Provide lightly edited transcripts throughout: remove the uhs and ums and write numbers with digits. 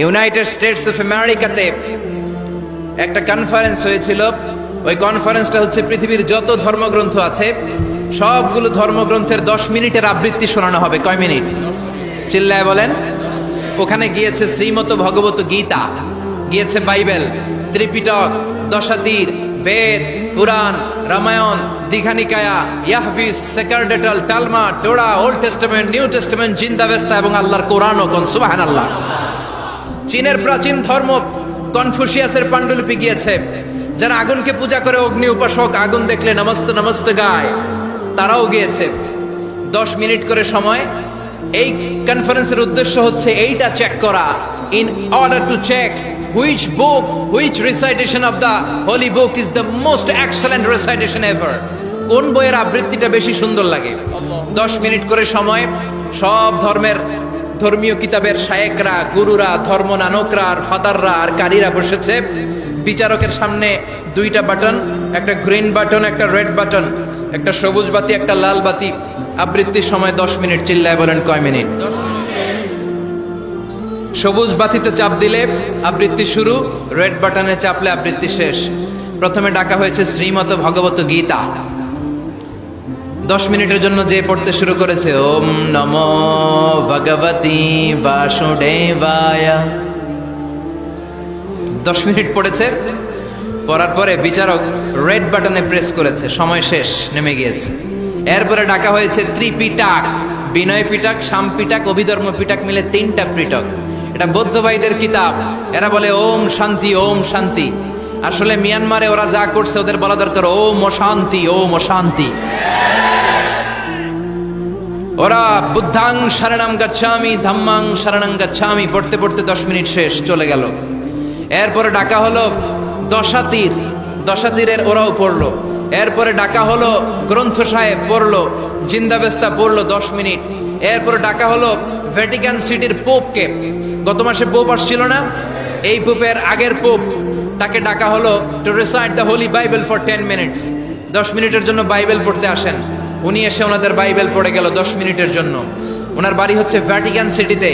United states of আমেরিকাতে একটা conference হয়েছিল। ওই কনফারেন্সটা হচ্ছে পৃথিবীর যত ধর্মগ্রন্থ আছে সবগুলো ধর্মগ্রন্থের 10 মিনিটের আবৃত্তি শোনানো হবে। কয় মিনিট? চিল্লায় বলেন। ওখানে গিয়েছে শ্রীমত ভগবত গীতা, গিয়েছে বাইবেল, ত্রিপিটক, দশাতীর, বেদ, পুরাণ, রামায়ণ, দীঘানিকায়া, ইয়াহবিস, সেকারডেটাল, টালমা, Torah, old testament, new testament, Zend Avesta এবং আল্লাহর কোরআনও। কোন সুবহানাল্লাহ। চীনের প্রাচীন ধর্ম কনফুসিয়াসের পাণ্ডুলিপি গিয়েছে। যারা আগুনকে পূজা করে, অগ্নি উপাসক, আগুন দেখলে নমস্তে নমস্তে গায়, তারাও গিয়েছে। 10 মিনিট করে সময়। এই কনফারেন্সের উদ্দেশ্য হচ্ছে এইটা চেক করা, in order to check which book, which recitation of the holy book is the most excellent recitation ever. কোন বইয়ের আবৃত্তিটা বেশি সুন্দর লাগে। 10 মিনিট করে সময়। সব ধর্মের ধর্মীয় কিতাবের শায়েকরা, গুরুরা, ধর্ম নানকরা আর ফাদাররা আর কারীরা বসেছে। বিচারকের সামনে 2টা বাটন, একটা গ্রিন বাটন, একটা রেড বাটন, একটা সবুজ বাতি, একটা লাল বাতি। আবৃত্তির সময় 10 মিনিট। চিল্লায় বলেন কয় মিনিট? সবুজ বাতিতে চাপ দিলে আবৃত্তি শুরু, রেড বাটনে চাপলে আবৃত্তি শেষ। প্রথমে ডাকা হয়েছে শ্রীমত ভগবত গীতা। 10 মিনিটের জন্য যে পড়তে শুরু করেছে, ওম নমো ভগবতী বাসুদেবায়। 10 মিনিট পড়েছে। পড়ার পরে বিচারক রেড বাটনে প্রেস করেছে, সময় শেষ, নেমে গিয়েছে। এরপরে ডাকা হয়েছে ত্রিপিটক, বিনয় পিটক, শাম পিটক, অভিধর্ম পিটক মিলে 3টা পিটক। এটা বৌদ্ধ ভাইদের কিতাব। এরা বলে ওম শান্তি, ওম শান্তি। আসলে মিয়ানমারে ওরা যা করছে ওদের বলা দরকার ওম অশান্তি, ওম অশান্তি। ওরা বুদ্ধাং শরণং গচ্ছামি, ধাম্মাং শরণং গচ্ছামি পড়তে পড়তে 10 মিনিট শেষ, চলে গেল। এরপরে ডাকা হলো দশাতীর, দশাতীরের ওরাও পড়লো। এরপরে ডাকা হলো গ্রন্থ সাহেব, পড়লো। জিন্দাবেস্তা পড়লো 10 মিনিট। এরপরে ডাকা হলো ভ্যাটিকান সিটির পোপকে। গত মাসে পোপ আসছিল না? এই পোপের আগের পোপ, তাকে ডাকা হলো to recite the Holi Bible for 10 minutes. 10 মিনিটের জন্য বাইবেল পড়তে আসেন। উনি এসে ওনাদের বাইবেল পড়ে গেল 10 মিনিটের জন্য। ওনার বাড়ি হচ্ছে ভ্যাটিকান সিটিতে,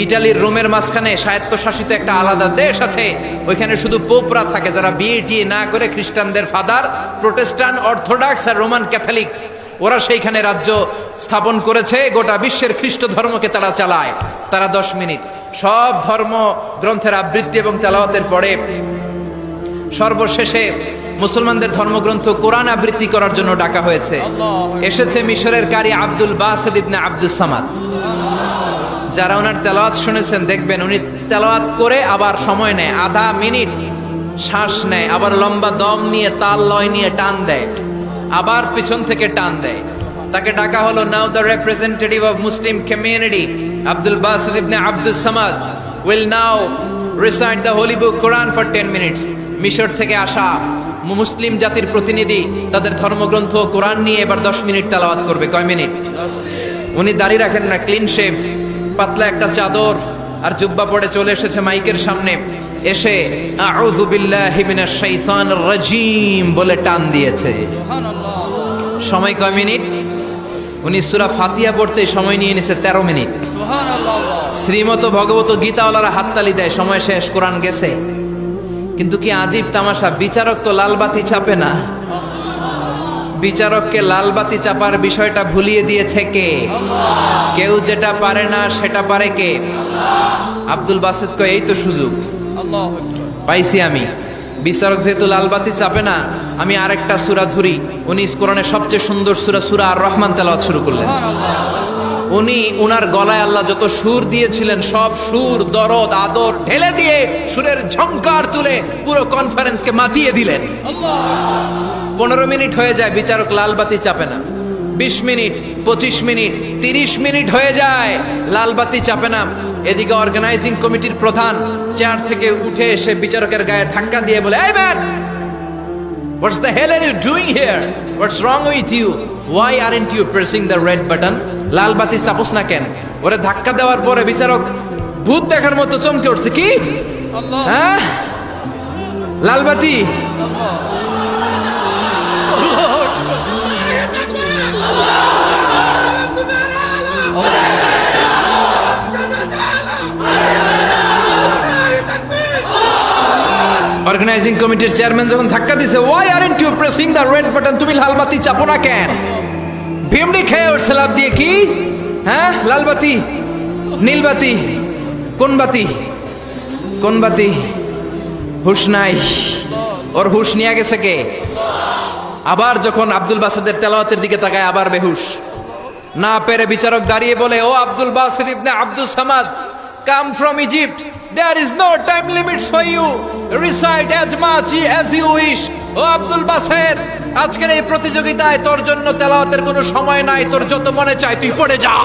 ইটালির রোমের মাঝখানে স্বায়ত্তশাসিত একটা আলাদা দেশ আছে। ওইখানে শুধু পোপরা থাকে, যারা বিয়ে টিয়ে না করে খ্রিস্টানদের ফাদার, প্রোটেস্ট্যান্ট, অর্থোডক্স আর রোমান ক্যাথলিক, ওরা সেইখানে রাজ্য স্থাপন করেছে। গোটা বিশ্বের খ্রিস্ট ধর্মকে তারা চালায়। তারা 10 মিনিট সব ধর্ম গ্রন্থের আবৃত্তি এবং তেলাওয়াতের পরে সর্বশেষে মুসলমানদের ধর্মগ্রন্থ কোরআন আবৃত্তি করার জন্য ডাকা হয়েছে। এসেছে মিশরের কারি Abdul Basit ibne Abdus Samad. যারা ওনার তেলাওয়াত শুনেছেন দেখবেন উনি তেলাওয়াত করে আবার সময় নেয়, আধা মিনিট শ্বাস নেয়, আবার লম্বা দম নিয়ে তাল লয় নিয়ে টান দেয়, আবার পিছন থেকে টান দেয়। তাকে ডাকা হলো now the representative of Muslim community Abdul Basit ibne Abdus Samad will now recite the holy book Quran for 10 minutes. মিশর থেকে আসা মুসলিম জাতির প্রতিনিধি তাদের ধর্মগ্রন্থ কোরআন নিয়ে এবার 10 মিনিট তেলাওয়াত করবে। কয় মিনিট? উনি দাড়ি রাখেন না, ক্লিন শেভ, পাতলা একটা চাদর আর জুব্বা পরে চলে এসেছে মাইকের সামনে। এসে আউযু বিল্লাহি মিনাশ শাইতানির রাজীম বলে টান দিয়েছে। সময় কয় মিনিট? উনি সূরা ফাতিহা পড়তে সময় নিয়ে নিছে 13 মিনিট। শ্রীমত ভগবত গীতাওয়ালারা হাততালি দেয়, সময় শেষ, কোরআন গেছে। কিন্তু কি আজীব তামাশা, বিচারক তো লাল বাতি চাপে না। বিচারককে লাল বাতি চাপার বিষয়টা ভুলিয়ে দিয়েছে কে? কেউ যেটা পারে না সেটা পারে কে? আব্দুল বাসিত কয় এই তো সুযোগ পাইছি আমি। বিচারক যেহেতু লাল বাতি চাপে না, আমি আরেকটা সূরা ধরি। উনি কোরআনের সবচেয়ে সুন্দর সূরা, সূরা আর রহমান তেলাওয়াত শুরু করলেন। উনি উনার গলায় আল্লাহ যত সুর দিয়েছিলেন সব সুর, দরদ, আদর ঢেলে দিয়ে সুরের ঝংকার তুলে পুরো কনফারেন্সকে মাতিয়ে দিলেন। 15 মিনিট হয়ে যায়, বিচারক লাল বাতি চাপে না। 20 মিনিট, 25 মিনিট, 30 মিনিট হয়ে যায়, লাল বাতি চাপে না। এদিকে অর্গানাইজিং কমিটির প্রধান চেয়ার থেকে উঠে এসে বিচারকের গায়ে ধাক্কা দিয়ে বলে, এই man, what's the hell are you doing here? What's wrong with you? Why aren't you pressing the red button? লাল বাতি চাপোস না কেন? ওরে ধাক্কা দেওয়ার পরে বিচারক ভূত দেখার মতো চমকে উঠছে। কি? হ্যাঁ, লাল বাতি। অর্গানাইজিং কমিটির চেয়ারম্যান যখন ধাক্কা দিছে, why aren't you pressing the red button, তুমি লাল বাতি চাপো না কেন? ভিমড়ি খেয়ে ওর লাফ দিয়ে কি, হ্যাঁ লাল বাতি নীল বাতি, কোন বাতি কোন বাতি? হুশ নাই, ওর হুশ নিয়ে গেছে কে? আবার যখন আব্দুল বাসেদের তেলাওয়াতের দিকে তাকায় আবার বেহুশ। না পেরে বিচারক দাঁড়িয়ে বলে, ও Abdul Basid ibne Abdul Samad, come from Egypt, there is no time limits for you, recite as much as you wish. ও আব্দুল বাসেদ, আজকের এই প্রতিযোগিতায় তোর জন্য তেলাওয়াতের কোনো সময় নাই, তোর যত মনে চায় তুই পড়ে যা।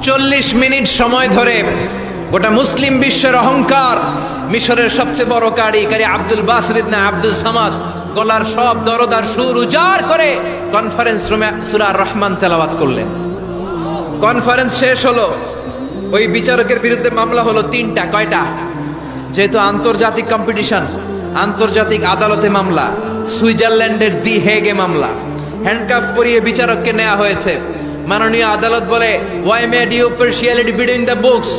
চল্লিশ মিনিট সময় ধরে গোটা মুসলিম বিশ্বের অহংকার, মিশরের সবচেয়ে বড় কারি Abdul Basid ibne Abdul Samad গলার সব দরদ আর সুর উজাড় করে কনফারেন্স রুমে সূরা আর রহমান তেলাওয়াত করলেন। কনফারেন্স শেষ হলো, ওই বিচারকের বিরুদ্ধে মামলা হলো তিনটা। কয়টা? যেহেতু আন্তর্জাতিক কম্পিটিশন, আন্তর্জাতিক আদালতে মামলা, সুইজারল্যান্ডের দি হেগে মামলা। হ্যান্ডকাফ পরিয়ে বিচারককে নেওয়া হয়েছে। মাননীয় আদালত বলে, why made you partiality between the books?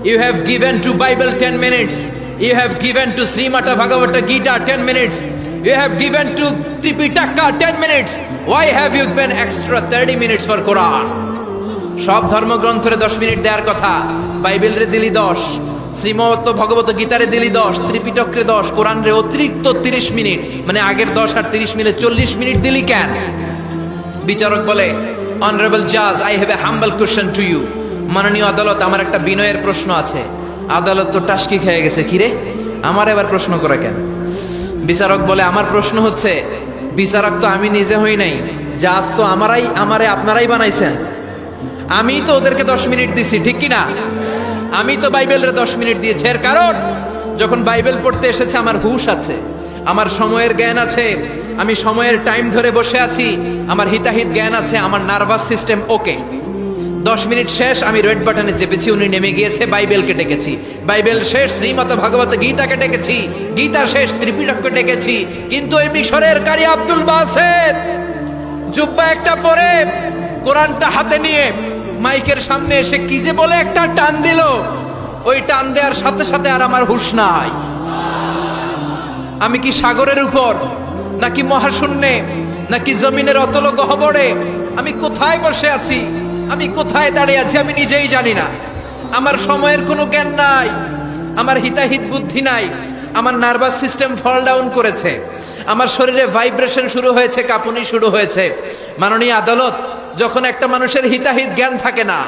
You have given to Bible 10 minutes. You have given to Srimata Bhagavata Gita 10 minutes. You have given to Tripitaka 10 minutes. Why have you given extra 30 minutes for Quran? সব ধর্মগ্রন্থরে 10 minute দেওয়ার কথা, বাইবেলরে দিলি 10, শ্রীমত ভগবত গীতারে দিলি 10, ত্রিপিটকরে 10, কোরআনরে অতিরিক্ত 30 minute, মানে আগের 10 আর 30 মিলে 40 minute দিলি কেন? বিচারক বলে, অনারেবল জাজ, I have a humble question to you. মাননীয় আদালত, আমার একটা বিনয়ের প্রশ্ন আছে। আদালত তো টাসকি খেয়ে গেছে, কিরে আমার এবার প্রশ্ন করে কেন? বিচারক বলে, আমার প্রশ্ন হচ্ছে, বিচারক তো আমি নিজে হই নাই, জাজ তো আমারে আপনারাই বানাইছেন। আমি তো ওদেরকে 10 মিনিট দিছি, ঠিক কিনা? আমি তো বাইবেলের 10 মিনিট দিয়েছি। এর কারণ, যখন বাইবেল পড়তে এসেছে আমার হুশ আছে, আমার সময়ের জ্ঞান আছে, আমি সময়ের টাইম ধরে বসে আছি, আমার হিতাহিত জ্ঞান আছে, আমার নার্ভাস সিস্টেম ওকে। 10 মিনিট শেষ, আমি রেড বাটনে চেপেছি, উনি নেমে গিয়েছে, বাইবেলকে ডেকেছি, বাইবেল শেষ, শ্রীমত ভগবত গীতাকে ডেকেছি, গীতা শেষ, ত্রিপিটককে ডেকেছি। কিন্তু এই মিশরের কারি আব্দুল বাসেদ জুব্বা একটা পরে কোরআনটা হাতে নিয়ে মাইকের সামনে এসে কি যে বলে একটা টান দিল, ওই টান দেওয়ার সাথে সাথে আর আমার হুঁশ নাই। আমি কি সাগরের উপর, নাকি মহাশূন্যে, নাকি জমিনের অতল গহ্বরে? আমি কোথায় বসে আছি, আমি কোথায় দাঁড়িয়ে আছি, আমি নিজেই জানি না। আমার সময়ের কোনো জ্ঞান নাই, আমার হিতাহিত বুদ্ধি নাই, আমার নার্ভাস সিস্টেম ফল ডাউন করেছে, আমার শরীরে ভাইব্রেশন শুরু হয়েছে, কাঁপুনি শুরু হয়েছে। মাননীয় আদালত, যখন একটা মানুষের হিতাহিত জ্ঞান থাকে না,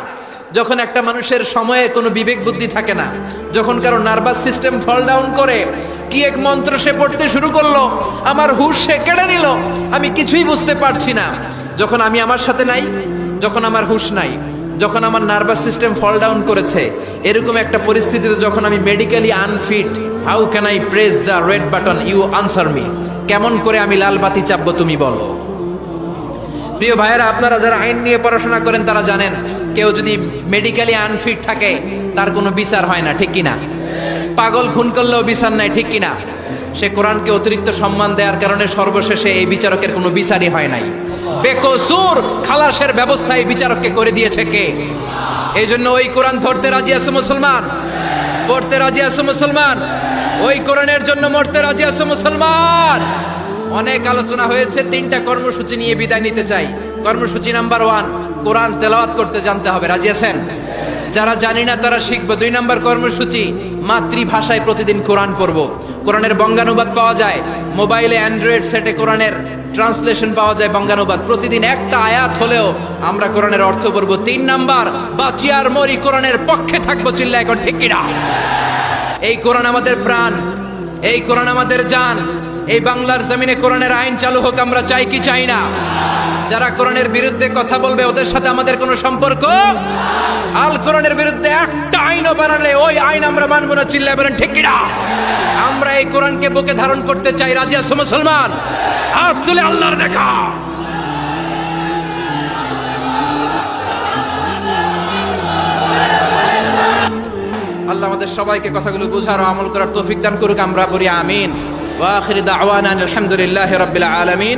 যখন একটা মানুষের সময়ে কোনো বিবেক বুদ্ধি থাকে না, যখন কারো নার্ভাস সিস্টেম ফল ডাউন করে, কি এক মন্ত্র সে পড়তে শুরু করলো, আমার হুঁশ সে কেড়ে নিল, আমি কিছুই বুঝতে পারছি না। যখন আমি আমার সাথে নাই, যখন আমার হুঁশ নাই, যখন আমার নার্ভাস সিস্টেম ফল ডাউন করেছে, এরকম একটা পরিস্থিতিতে যখন আমি medically unfit, how can I press the red button? You answer me. কেমন করে আমি লাল বাতি চাপবো তুমি বলো? প্রিয় ভাইয়েরা, আপনারা যারা আইন নিয়ে পড়াশোনা করেন তারা জানেন, কেউ যদি মেডিকেলি আনফিট থাকে তার কোনো বিচার হয় না, ঠিক কিনা? পাগল খুন করলেও বিচার নাই, ঠিক কিনা? সে কোরআনকে অতিরিক্ত সম্মান দেওয়ার কারণে সর্বশেষে এই বিচারকের কোনো বিচারই হয় নাই। বেকসুর খালাসের ব্যবস্থা এই বিচারককে করে দিয়েছে কে? এই জন্য ওই কোরআন ধরতে রাজি আছে মুসলমান, পড়তে রাজি আছে মুসলমান, ওই কোরআনের জন্য মরতে রাজি আছে মুসলমান। অনেক আলোচনা হয়েছে, 3টা কর্মসূচি নিয়ে বিদায় নিতে চাই। কর্মসূচি নাম্বার 1, কোরআন তেলাওয়াত করতে জানতে হবে, রাজি আছেন? যারা জানি না তারা শিখবো। 2 নম্বর কর্মসূচি, মাতৃভাষায় প্রতিদিন কোরআন পড়বো। কোরআনের বঙ্গানুবাদ পাওয়া যায় মোবাইলে, অ্যান্ড্রয়েড সেটে কোরআনের ট্রান্সলেশন পাওয়া যায়, বঙ্গানুবাদ। প্রতিদিন একটা আয়াত হলেও আমরা কোরআনের অর্থ পড়বো। 3 নাম্বার, বাঁচি আর মরি কোরআনের পক্ষে থাকবো, চিল্লা এখন ঠিক কিনা? এই কোরআন আমাদের প্রাণ, এই কোরআন আমাদের জান। এই বাংলার জমিনে কোরআনের আইন চালু হোক, আমরা চাই কি চাই না? যারা কোরআনের বিরুদ্ধে কথা বলবে ওদের সাথে আমাদের কোনো সম্পর্ক। আল কোরআনের বিরুদ্ধে একটা আইনও বানালে ওই আইন আমরা মানবো না, চিল্লায় বলেন ঠিক কিনা? আমরা এই কোরআনকে বুকে ধারণ করতে চাই, রাজি আছো মুসলমান? হাত তুলে আল্লাহর দেখা। আল্লাহ আমাদের সবাইকে কথাগুলো বোঝার ও আমল করার তৌফিক দান করুক, আমরা বলি আমিন। ওয়া আখির দাওয়ানা আলহামদুলিল্লাহি রাব্বিল আলামিন।